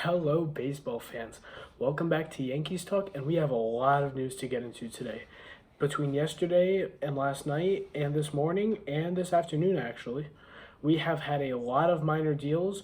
Hello, baseball fans. Welcome back to Yankees Talk, and we have a lot of news to get into today. Between yesterday and last night, and this morning, and this afternoon, actually, we have had a lot of minor deals.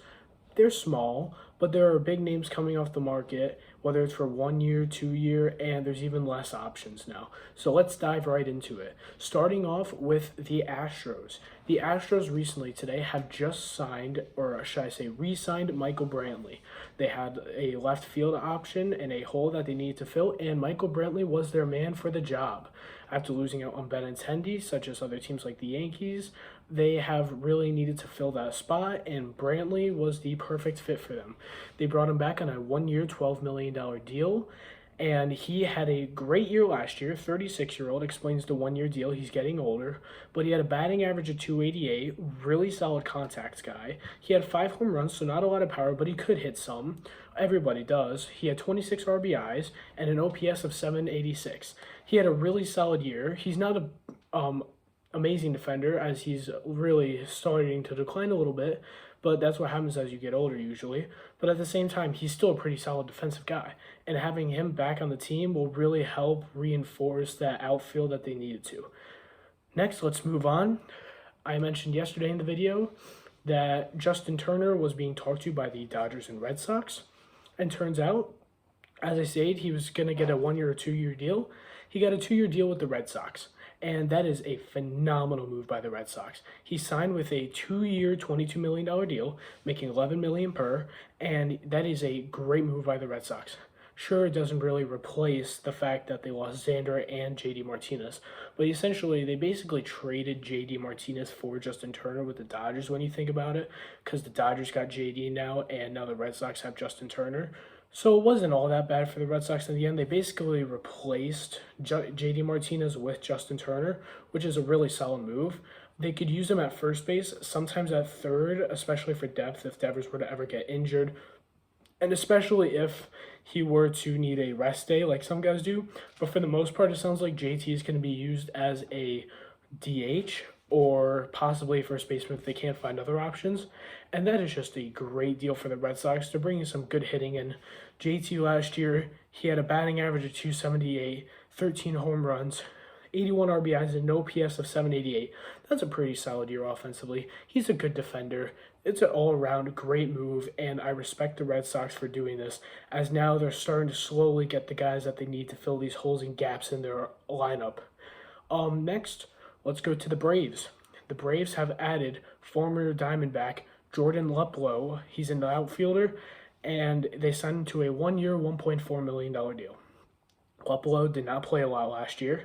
They're small, but there are big names coming off the market, whether it's for 1 year, 2 year, and there's even less options now. So let's dive right into it. Starting off with the Astros. The Astros recently today have just signed, or should I say, re-signed Michael Brantley. They had a left field option and a hole that they needed to fill, and Michael Brantley was their man for the job. After losing out on Benintendi, such as other teams like the Yankees, they have really needed to fill that spot, and Brantley was the perfect fit for them. They brought him back on a 1 year, $12 million deal, and he had a great year last year. 36-year-old explains the 1 year deal. He's getting older, but he had a batting average of 288, really solid contact guy. He had 5 home runs, so not a lot of power, but he could hit some. Everybody does. He had 26 RBIs and an OPS of 786. He had a really solid year. He's not a amazing defender, as he's really starting to decline a little bit, but that's what happens as you get older usually. But at the same time, he's still a pretty solid defensive guy, and having him back on the team will really help reinforce that outfield that they needed to. Next, let's move on. I mentioned yesterday in the video that Justin Turner was being talked to by the Dodgers and Red Sox, and turns out, as I said, he was going to get a 1 year or 2 year deal. He got a 2 year deal with the Red Sox, and that is a phenomenal move by the Red Sox. He signed with a 2 year, $22 million deal, making $11 million per, and that is a great move by the Red Sox. Sure, it doesn't really replace the fact that they lost Xander and JD Martinez, but essentially they basically traded JD Martinez for Justin Turner with the Dodgers when you think about it, because the Dodgers got JD now, and now the Red Sox have Justin Turner. So it wasn't all that bad for the Red Sox in the end. They basically replaced JD Martinez with Justin Turner, which is a really solid move. They could use him at first base, sometimes at third, especially for depth if Devers were to ever get injured, and especially if he were to need a rest day like some guys do. But for the most part, it sounds like JT is going to be used as a DH or possibly a first baseman if they can't find other options. And that is just a great deal for the Red Sox. They're bringing some good hitting in. JT last year, he had a batting average of 278, 13 home runs, 81 RBIs, and an OPS of 788. That's a pretty solid year offensively. He's a good defender. It's an all-around great move, and I respect the Red Sox for doing this, as now they're starting to slowly get the guys that they need to fill these holes and gaps in their lineup. Next, let's go to the Braves. The Braves have added former Diamondback Jordan Luplow. He's an outfielder, and they signed him to a 1 year, $1.4 million deal. Luplow did not play a lot last year.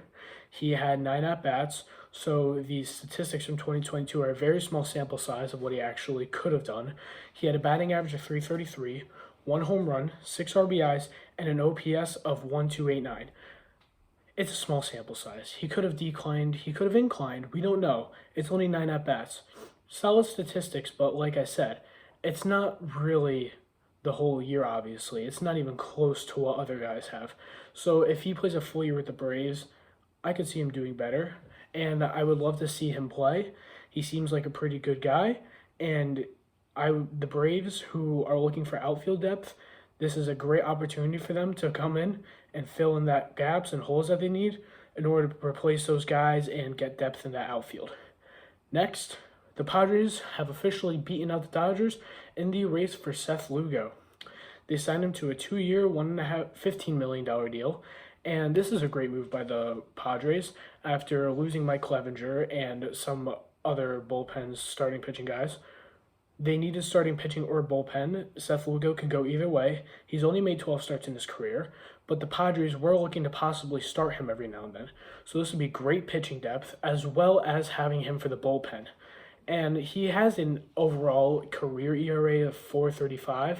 He had 9 at-bats, so the statistics from 2022 are a very small sample size of what he actually could have done. He had a batting average of 333, 1 home run, 6 RBIs, and an OPS of 1289. It's a small sample size. He could have declined, he could have inclined, we don't know. It's only 9 at-bats. Solid statistics, but like I said, it's not really the whole year, obviously. It's not even close to what other guys have. So if he plays a full year with the Braves, I could see him doing better, and I would love to see him play. He seems like a pretty good guy, and the Braves, who are looking for outfield depth, this is a great opportunity for them to come in and fill in that gaps and holes that they need in order to replace those guys and get depth in that outfield. Next, the Padres have officially beaten out the Dodgers in the race for Seth Lugo. They signed him to a 2 year, $15 million deal. And this is a great move by the Padres after losing Mike Clevenger and some other bullpen starting pitching guys. They needed starting pitching or bullpen. Seth Lugo can go either way. He's only made 12 starts in his career, but the Padres were looking to possibly start him every now and then. So this would be great pitching depth as well as having him for the bullpen. And he has an overall career ERA of 4.35,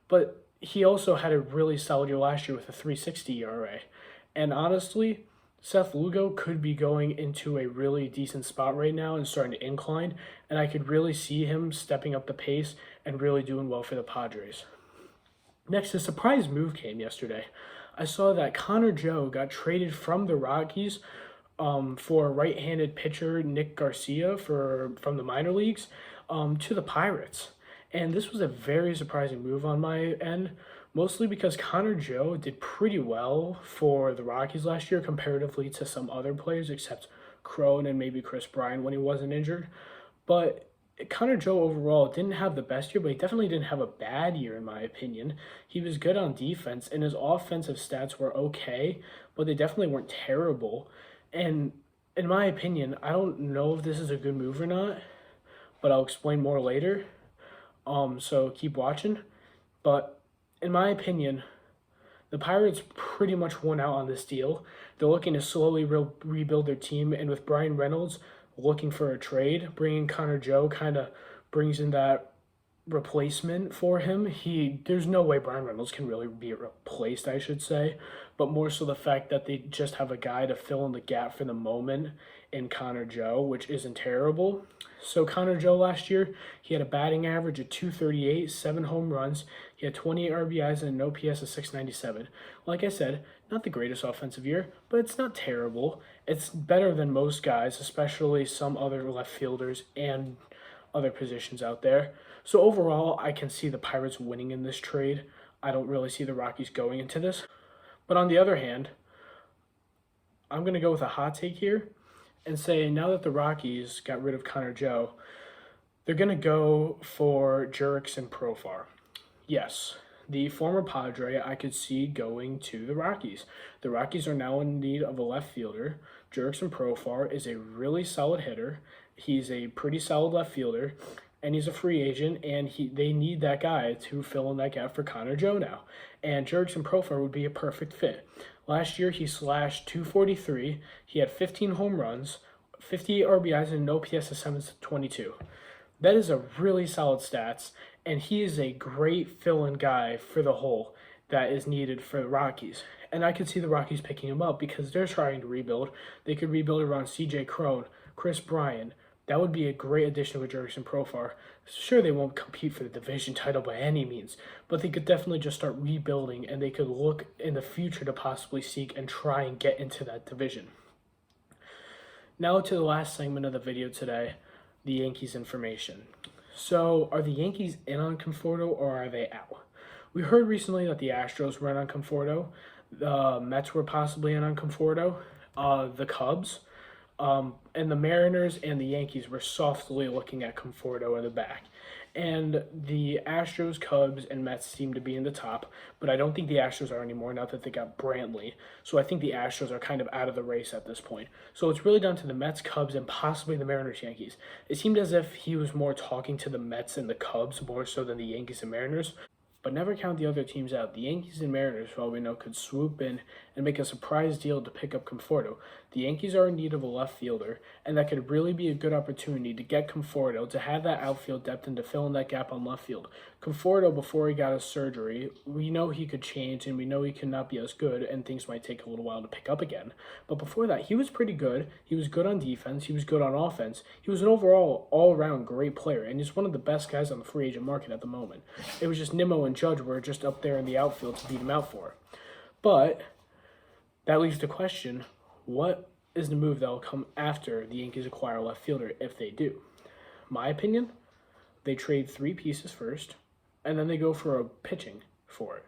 but he also had a really solid year last year with a 3.60 ERA. And honestly, Seth Lugo could be going into a really decent spot right now and starting to incline, and I could really see him stepping up the pace and really doing well for the Padres. Next, a surprise move came yesterday. I saw that Connor Joe got traded from the Rockies for right-handed pitcher Nick Garcia from the minor leagues to the Pirates. And this was a very surprising move on my end, mostly because Connor Joe did pretty well for the Rockies last year comparatively to some other players, except Crone and maybe Chris Bryant when he wasn't injured. But Connor Joe overall didn't have the best year, but he definitely didn't have a bad year, in my opinion. He was good on defense, and his offensive stats were okay, but they definitely weren't terrible. And in my opinion, I don't know if this is a good move or not, but I'll explain more later. So keep watching. But in my opinion, the Pirates pretty much won out on this deal. They're looking to slowly rebuild their team, and with Brian Reynolds looking for a trade, bringing Connor Joe kind of brings in that replacement for him. There's no way Brian Reynolds can really be replaced, I should say, but more so the fact that they just have a guy to fill in the gap for the moment in Connor Joe, which isn't terrible. So Connor Joe last year, he had a batting average of 238, 7 home runs. He had 28 RBIs and an OPS of 697. Like I said, not the greatest offensive year, but it's not terrible. It's better than most guys, especially some other left fielders and other positions out there. So overall, I can see the Pirates winning in this trade. I don't really see the Rockies going into this. But on the other hand, I'm going to go with a hot take here and say now that the Rockies got rid of Connor Joe, they're going to go for Jurickson Profar. Yes, the former Padre I could see going to the Rockies. The Rockies are now in need of a left fielder. Jurickson Profar is a really solid hitter. He's a pretty solid left fielder, and he's a free agent, and they need that guy to fill in that gap for Connor Joe now. And Jurickson Profar would be a perfect fit. Last year, he slashed 243. He had 15 home runs, 58 RBIs, and an OPS of 722. That is a really solid stats, and he is a great fill-in guy for the hole that is needed for the Rockies. And I could see the Rockies picking him up because they're trying to rebuild. They could rebuild around C.J. Crone, Chris Bryant. That would be a great addition with Jurickson Profar. Sure, they won't compete for the division title by any means, but they could definitely just start rebuilding, and they could look in the future to possibly seek and try and get into that division. Now to the last segment of the video today, the Yankees information. So, are the Yankees in on Conforto or are they out? We heard recently that the Astros were in on Conforto. The Mets were possibly in on Conforto. The Cubs. And the Mariners and the Yankees were softly looking at Conforto in the back. And the Astros, Cubs, and Mets seem to be in the top, but I don't think the Astros are anymore now that they got Brantley. So I think the Astros are kind of out of the race at this point. So it's really down to the Mets, Cubs, and possibly the Mariners, Yankees. It seemed as if he was more talking to the Mets and the Cubs more so than the Yankees and Mariners. But never count the other teams out. The Yankees and Mariners, for all we know, could swoop in and make a surprise deal to pick up Conforto. The Yankees are in need of a left fielder, and that could really be a good opportunity to get Conforto, to have that outfield depth and to fill in that gap on left field. Conforto, before he got his surgery, we know he could change, and we know he could not be as good, and things might take a little while to pick up again. But before that, he was pretty good. He was good on defense. He was good on offense. He was an overall, all-around great player, and he's one of the best guys on the free agent market at the moment. It was just Nimmo and Judge were just up there in the outfield to beat him out for. But that leaves the question, what is the move that will come after the Yankees acquire a left fielder if they do? My opinion, they trade 3 pieces first, and then they go for a pitching for it.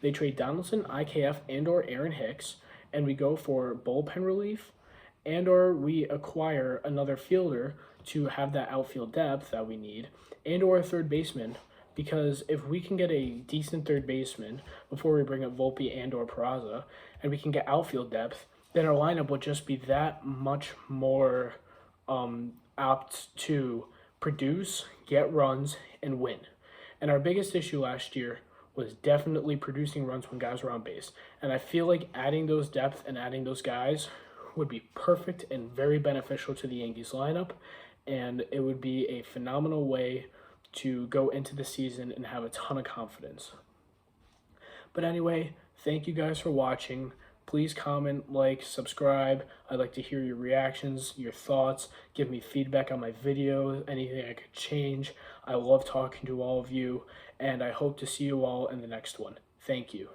They trade Donaldson, IKF, and or Aaron Hicks, and we go for bullpen relief, and or we acquire another fielder to have that outfield depth that we need, and or a third baseman, because if we can get a decent third baseman before we bring up Volpe and or Peraza, and we can get outfield depth, then our lineup will just be that much more apt to produce, get runs, and win. And our biggest issue last year was definitely producing runs when guys were on base. And I feel like adding those depth and adding those guys would be perfect and very beneficial to the Yankees lineup. And it would be a phenomenal way to go into the season and have a ton of confidence. But anyway, thank you guys for watching. Please comment, like, subscribe. I'd like to hear your reactions, your thoughts. Give me feedback on my videos, anything I could change. I love talking to all of you, and I hope to see you all in the next one. Thank you.